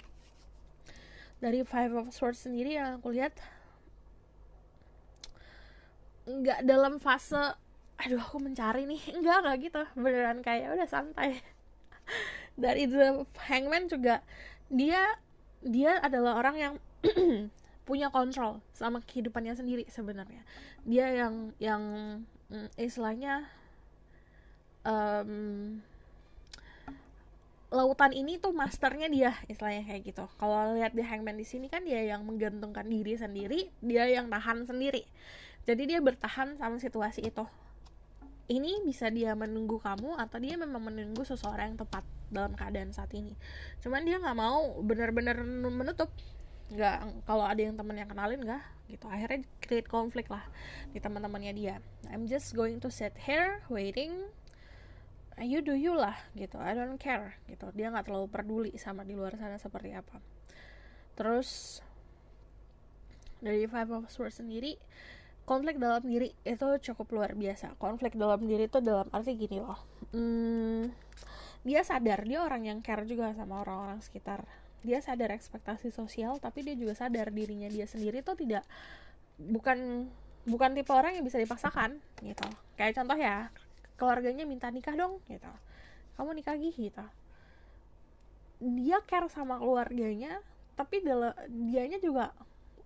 Dari Five of Swords sendiri yang aku lihat nggak dalam fase aduh aku mencari nih, enggak gitu, beneran kayak udah santai. Dari The Hangman juga dia adalah orang yang punya kontrol sama kehidupannya sendiri sebenarnya. Dia yang istilahnya lautan ini tuh masternya dia, istilahnya kayak gitu. Kalau lihat di Hangman di sini kan dia yang menggantungkan diri sendiri, dia yang tahan sendiri. Jadi dia bertahan sama situasi itu. Ini bisa dia menunggu kamu atau dia memang menunggu seseorang yang tepat dalam keadaan saat ini. Cuman dia nggak mau benar-benar menutup. Nggak, kalau ada yang temen yang kenalin nggak gitu. Akhirnya create konflik lah di teman-temannya dia. I'm just going to sit here waiting. You do you lah gitu. I don't care gitu. Dia nggak terlalu peduli sama di luar sana seperti apa. Terus dari Five of Swords sendiri, konflik dalam diri itu cukup luar biasa. Konflik dalam diri itu dalam arti gini loh. Dia sadar dia orang yang care juga sama orang-orang sekitar. Dia sadar ekspektasi sosial, tapi dia juga sadar dirinya dia sendiri tuh bukan tipe orang yang bisa dipaksakan gitu. Kayak contoh ya, keluarganya minta nikah dong gitu, kamu nikah gitu. Dia care sama keluarganya, tapi dianya juga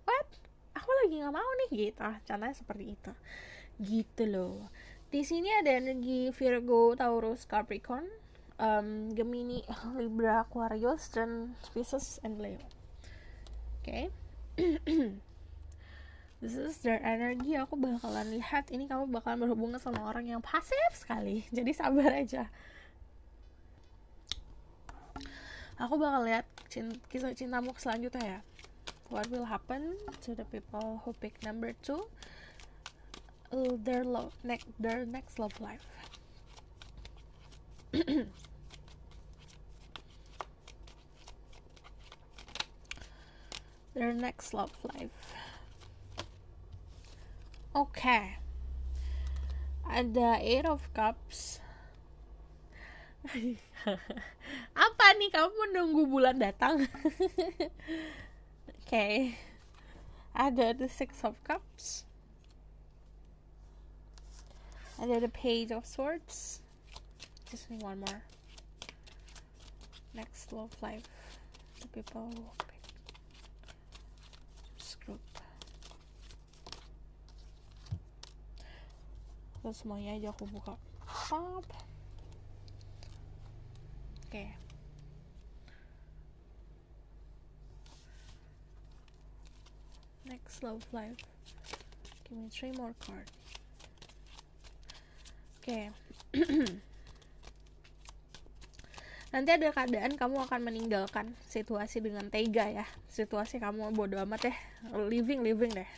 what? Aku lagi nggak mau nih gitu. Contohnya seperti itu gitu loh. Di sini ada energi Virgo, Taurus, Capricorn, Gemini, Libra, Aquarius, dan Pisces and Leo. Okay. This is their energy. Aku bakalan lihat ini kamu bakalan berhubungan sama orang yang pasif sekali. Jadi sabar aja. Aku bakal lihat kisah cintamu selanjutnya ya. What will happen to the people who pick number 2? Their next love life. Their next love life. Okay. Ada Eight of Cups. Apa nih, kamu menunggu bulan datang? Okay. Ada the Six of Cups. Ada the Page of Swords. Just need one more. Next love life. The people who pick this group. Terus semuanya aja aku buka. Pop. Oke. Next love life. Give me 3 more cards. Oke. Nanti ada keadaan kamu akan meninggalkan situasi dengan tega ya. Situasi kamu bodo amat deh, living deh.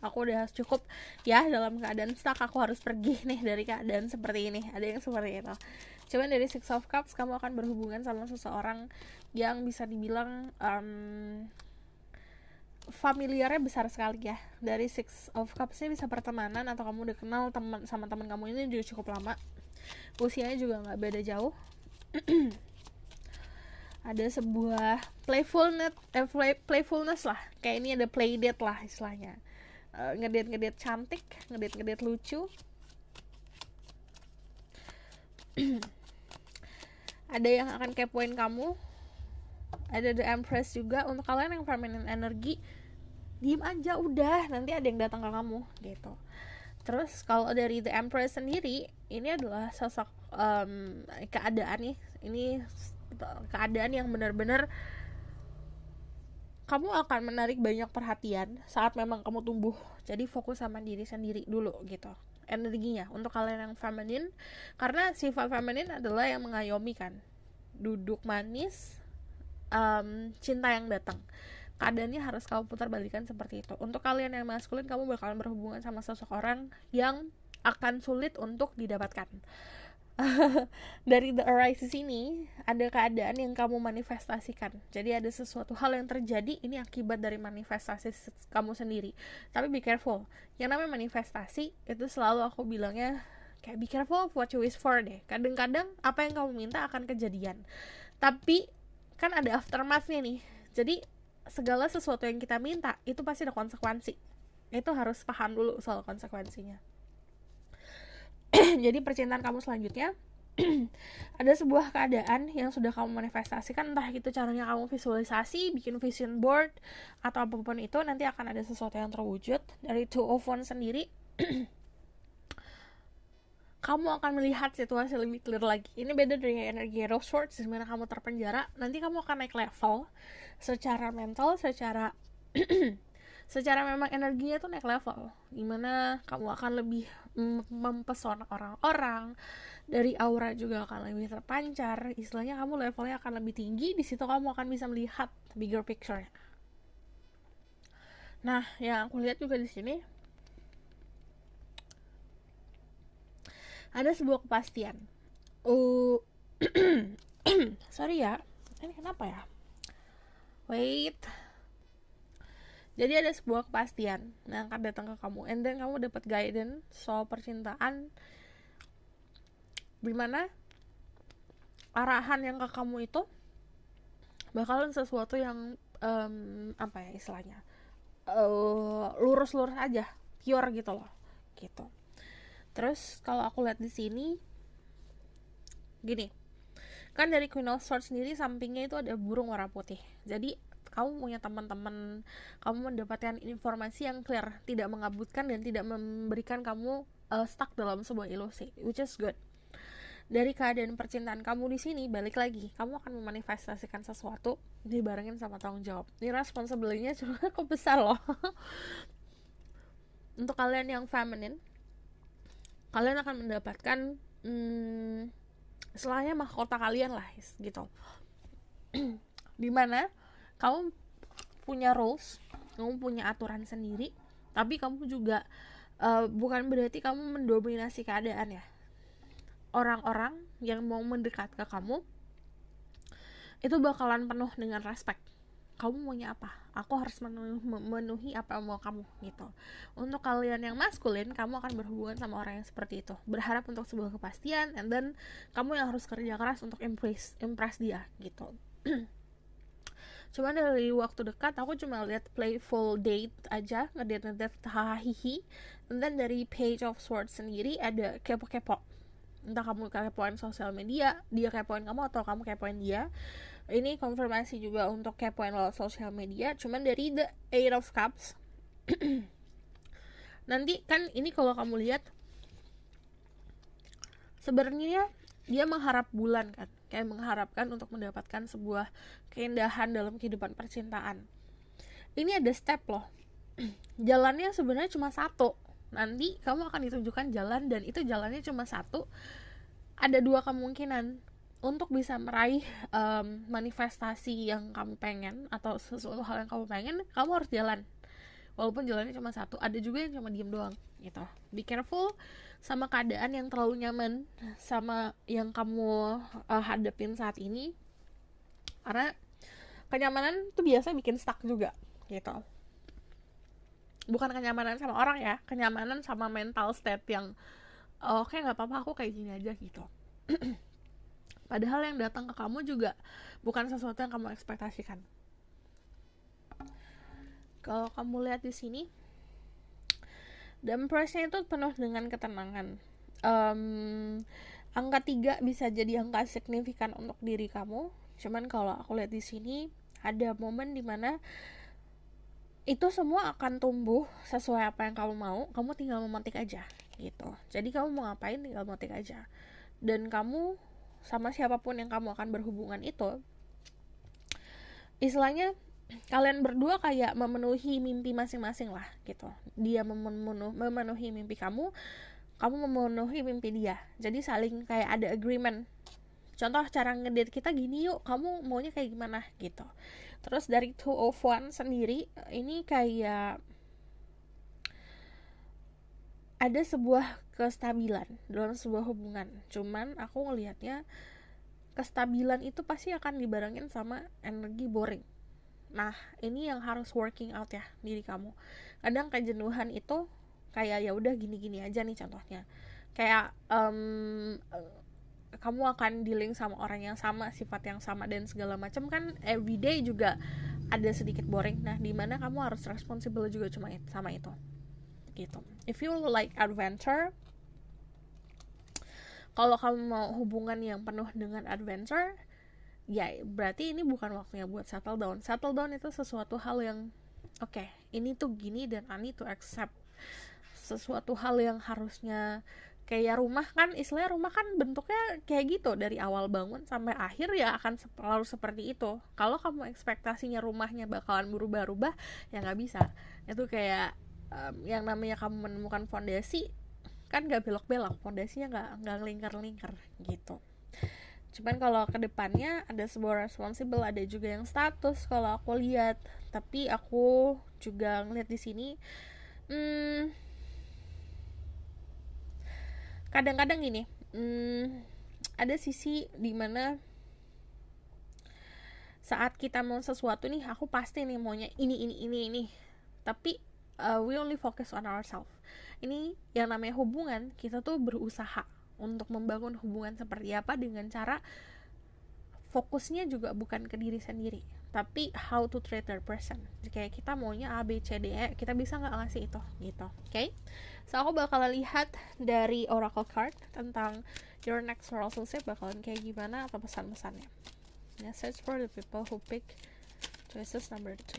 Aku udah cukup ya dalam keadaan stuck, aku harus pergi nih dari keadaan seperti ini. Ada yang seperti itu. Cuman dari Six of Cups kamu akan berhubungan sama seseorang yang bisa dibilang familiarnya besar sekali ya. Dari Six of Cups ini bisa pertemanan atau kamu udah kenal sama teman kamu ini juga cukup lama. Usianya juga nggak beda jauh. Ada sebuah playfulness lah, kayak ini ada playdate lah istilahnya, ngedate cantik, ngedate lucu. Ada yang akan kepoin kamu. Ada The Empress juga. Untuk kalian yang feminine energy, diem aja udah, nanti ada yang datang ke kamu gitu. Terus kalau dari The Empress sendiri, ini adalah sosok keadaan nih, ini keadaan yang benar-benar kamu akan menarik banyak perhatian saat memang kamu tumbuh. Jadi fokus sama diri sendiri dulu gitu energinya untuk kalian yang feminine, karena sifat feminine adalah yang mengayomi kan, duduk manis, cinta yang datang. Keadaannya harus kamu putar balikan seperti itu. Untuk kalian yang maskulin, kamu bakalan berhubungan sama seseorang yang akan sulit untuk didapatkan. Dari The Arises ini ada keadaan yang kamu manifestasikan. Jadi ada sesuatu hal yang terjadi, ini akibat dari manifestasi kamu sendiri. Tapi be careful, yang namanya manifestasi itu selalu aku bilangnya kayak be careful of what you wish for deh. Kadang-kadang apa yang kamu minta akan kejadian, tapi kan ada aftermath-nya nih. Jadi segala sesuatu yang kita minta itu pasti ada konsekuensi. Itu harus paham dulu soal konsekuensinya. Jadi percintaan kamu selanjutnya ada sebuah keadaan yang sudah kamu manifestasikan, entah itu caranya kamu visualisasi, bikin vision board atau apapun itu, nanti akan ada sesuatu yang terwujud. Dari Two of Wands sendiri kamu akan melihat situasi lebih clear lagi. Ini beda dari energi Hero of Swords dimana kamu terpenjara. Nanti kamu akan naik level secara mental, secara memang energinya tuh naik level, dimana kamu akan lebih mempesona orang-orang, dari aura juga akan lebih terpancar. Istilahnya kamu levelnya akan lebih tinggi. Di situ kamu akan bisa melihat bigger picture. Nah, yang aku lihat juga di sini ada sebuah kepastian. Sorry ya, ini kenapa ya? Wait. Jadi ada sebuah kepastian yang akan datang ke kamu, and then kamu dapat guidance soal percintaan, dimana arahan yang ke kamu itu bakalan sesuatu yang apa ya istilahnya, lurus-lurus aja, pure gitu loh, gitu. Terus kalau aku lihat di sini, gini, kan dari Queen of Swords sendiri sampingnya itu ada burung warna putih. Jadi kamu punya teman-teman, kamu mendapatkan informasi yang clear, tidak mengabutkan dan tidak memberikan kamu stuck dalam sebuah ilusi, which is good. Dari keadaan percintaan kamu di sini, balik lagi, kamu akan memanifestasikan sesuatu dibarengin sama tanggung jawab. Ini responsibility-nya cukup besar loh. Untuk kalian yang feminine, kalian akan mendapatkan istilahnya mahkota kalian lah gitu. Dimana kamu punya rules, kamu punya aturan sendiri, tapi kamu juga bukan berarti kamu mendominasi keadaan ya. Orang-orang yang mau mendekat ke kamu itu bakalan penuh dengan respect. Kamu maunya apa? Aku harus memenuhi apa yang mau kamu gitu. Untuk kalian yang maskulin, kamu akan berhubungan sama orang yang seperti itu, berharap untuk sebuah kepastian, and then kamu yang harus kerja keras untuk impress dia gitu. Cuman dari waktu dekat aku cuma lihat playful date aja, ngedate hahihi. And then dari Page of Swords sendiri ada kepo-kepo. Entah kamu kepoin sosial media, dia kepoin kamu, atau kamu kepoin dia. Ini konfirmasi juga untuk kepoin lewat sosial media. Cuman dari The Eight of Cups nanti kan ini kalau kamu lihat Sebenarnya dia mengharap bulan kan, kayak mengharapkan untuk mendapatkan sebuah keindahan dalam kehidupan percintaan. Ini ada step loh. Jalannya sebenarnya cuma satu. Nanti kamu akan ditunjukkan jalan, dan itu jalannya cuma satu. Ada dua kemungkinan untuk bisa meraih manifestasi yang kamu pengen, atau sesuatu hal yang kamu pengen. Kamu harus jalan, walaupun jalannya cuma satu. Ada juga yang cuma diem doang gitu. Be careful sama keadaan yang terlalu nyaman sama yang kamu hadapin saat ini, karena kenyamanan tuh biasa bikin stuck juga gitu. Bukan kenyamanan sama orang ya, kenyamanan sama mental state yang oke, nggak apa-apa, aku kayak gini aja gitu. Padahal yang datang ke kamu juga bukan sesuatu yang kamu ekspektasikan. Kalau kamu lihat di sini, The Empress-nya itu penuh dengan ketenangan. Angka 3 bisa jadi angka signifikan untuk diri kamu. Cuman kalau aku lihat di sini, ada momen dimana itu semua akan tumbuh sesuai apa yang kamu mau. Kamu tinggal memetik aja gitu. Jadi kamu mau ngapain, tinggal memetik aja. Dan kamu sama siapapun yang kamu akan berhubungan itu, istilahnya kalian berdua kayak memenuhi mimpi masing-masing lah gitu. Dia memenuhi mimpi kamu memenuhi mimpi dia. Jadi saling kayak ada agreement. Contoh cara ngedate kita gini yuk, kamu maunya kayak gimana gitu. Terus dari 2 of One sendiri, ini kayak ada sebuah kestabilan dalam sebuah hubungan. Cuman aku ngelihatnya kestabilan itu pasti akan dibarengin sama energi boring. Nah, ini yang harus working out ya diri kamu. Kadang kejenuhan itu kayak ya udah gini-gini aja nih contohnya. Kayak kamu akan dealing sama orang yang sama, sifat yang sama dan segala macam kan, everyday juga ada sedikit boring. Nah, dimana kamu harus responsible juga cuma sama itu. Gitu. If you like adventure, kalau kamu mau hubungan yang penuh dengan adventure, ya berarti ini bukan waktunya buat settle down. Settle down itu sesuatu hal yang oke, ini tuh gini dan I need to accept. Sesuatu hal yang harusnya kayak rumah kan, istilahnya rumah kan bentuknya kayak gitu dari awal bangun sampai akhir ya akan selalu seperti itu. Kalau kamu ekspektasinya rumahnya bakalan berubah-ubah, ya nggak bisa. Itu kayak yang namanya kamu menemukan fondasi kan nggak belok-belok, fondasinya nggak ngelingkar-lingkar gitu. Cuman kalau kedepannya ada sebuah responsible, ada juga yang status kalau aku lihat. Tapi aku juga ngeliat di sini, kadang-kadang gini, ada sisi dimana saat kita mau sesuatu nih, aku pasti nih maunya ini. Tapi we only focus on ourselves. Ini yang namanya hubungan, kita tuh berusaha untuk membangun hubungan seperti apa dengan cara fokusnya juga bukan ke diri sendiri, tapi how to treat that person. Kayak kita maunya A, B, C, D, E, kita bisa nggak ngasih itu gitu. Oke? So aku bakal lihat dari oracle card tentang your next relationship bakalan kayak gimana atau pesan-pesannya. Message for the people who pick choices number 2.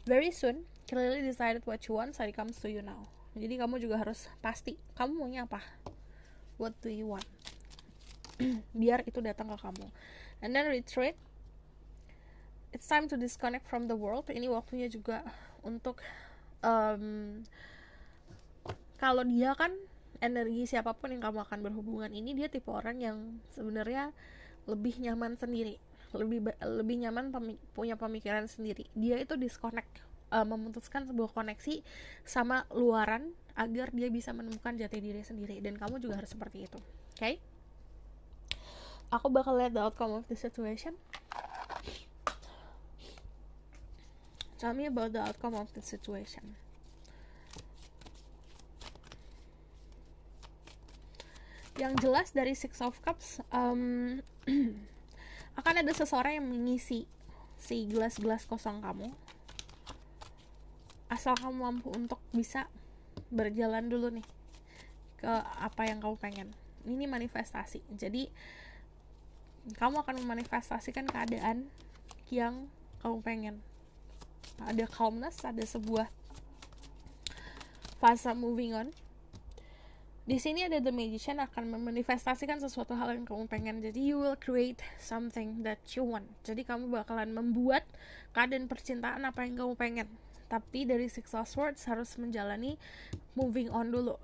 Very soon, clearly decided what you want, so it comes to you now. Jadi kamu juga harus pasti kamu maunya apa. What do you want? Biar itu datang ke kamu. And then retreat. It's time to disconnect from the world. Ini waktunya juga untuk kalau dia kan energi siapapun yang kamu akan berhubungan ini, dia tipe orang yang sebenarnya lebih nyaman sendiri, lebih nyaman punya pemikiran sendiri. Dia itu disconnect, memutuskan sebuah koneksi sama luaran agar dia bisa menemukan jati diri sendiri, dan kamu juga harus seperti itu. Okay? Aku bakal lihat the outcome of the situation. Tell me about the outcome of the situation. Yang jelas dari Six of Cups, akan ada seseorang yang mengisi si gelas-gelas kosong kamu, asal kamu mampu untuk bisa berjalan dulu nih ke apa yang kamu pengen. Ini manifestasi, jadi kamu akan memanifestasikan keadaan yang kamu pengen. Ada calmness, ada sebuah fase moving on. Di sini ada the magician akan memanifestasikan sesuatu hal yang kamu pengen. Jadi you will create something that you want. Jadi kamu bakalan membuat keadaan percintaan apa yang kamu pengen. Tapi dari Six of Swords harus menjalani moving on dulu.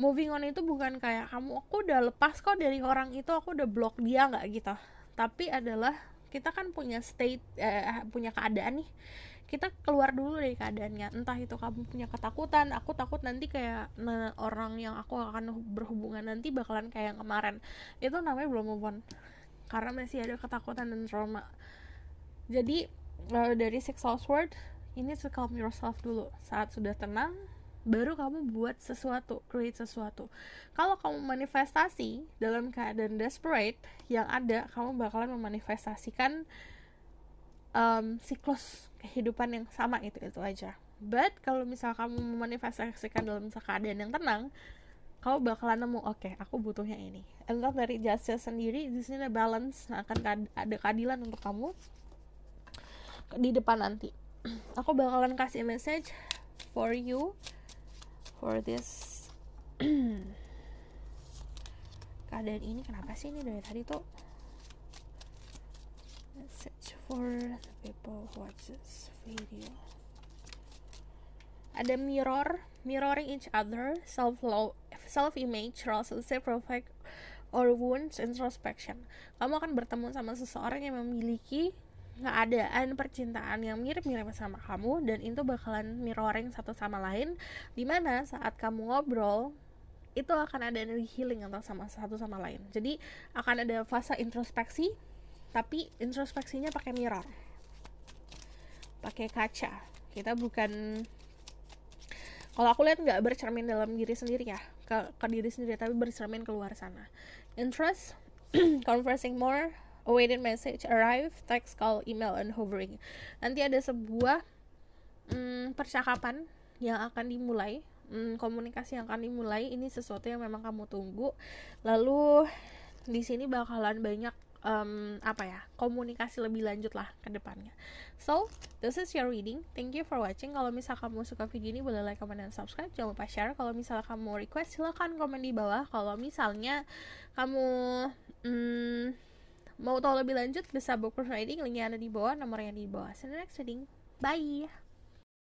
Moving on itu bukan kayak aku udah lepas kok dari orang itu, aku udah block dia, nggak gitu. Tapi adalah kita kan punya punya keadaan nih, kita keluar dulu dari keadaannya. Entah itu kamu punya ketakutan, aku takut nanti kayak orang yang aku akan berhubungan nanti bakalan kayak yang kemarin, itu namanya belum move on, karena masih ada ketakutan dan trauma. Jadi dari Six of Swords ini to calm yourself dulu. Saat sudah tenang, baru kamu buat sesuatu, create sesuatu. Kalau kamu manifestasi dalam keadaan desperate, yang ada kamu bakalan memanifestasikan siklus kehidupan yang sama, itu aja. But kalau misal kamu memanifestasikan dalam keadaan yang tenang, kamu bakalan nemu, oke, aku butuhnya ini. Entah dari justice sendiri, di sini ada balance, akan ada keadilan untuk kamu di depan nanti. Aku bakalan kasih message for you for this keadaan ini. Kenapa sih ini dari tadi tuh message for the people who watch this video? Ada mirroring each other, self-love, self-image, relationship, perfect or wounds, introspection. Kamu akan bertemu sama seseorang yang memiliki keadaan percintaan yang mirip-mirip sama kamu, dan itu bakalan mirroring satu sama lain, dimana saat kamu ngobrol itu akan ada energi healing antara satu sama lain. Jadi akan ada fase introspeksi, tapi introspeksinya pakai mirror, pakai kaca. Kita bukan, kalau aku lihat nggak bercermin dalam diri sendiri ya, ke diri sendiri, tapi bercermin keluar sana. Interest, conversing more, awaited message, arrive, text, call, email, and hovering. Nanti ada sebuah percakapan yang akan dimulai, komunikasi yang akan dimulai. Ini sesuatu yang memang kamu tunggu. Lalu di sini bakalan banyak komunikasi lebih lanjut lah ke depannya. So, this is your reading. Thank you for watching. Kalau misal kamu suka video ini, boleh like, comment, dan subscribe. Jangan lupa share. Kalau misal kamu request, silakan komen di bawah. Kalau misalnya kamu mau tahu lebih lanjut, bisa book reading, linknya ada di bawah, nomornya di bawah. See you next reading. Bye.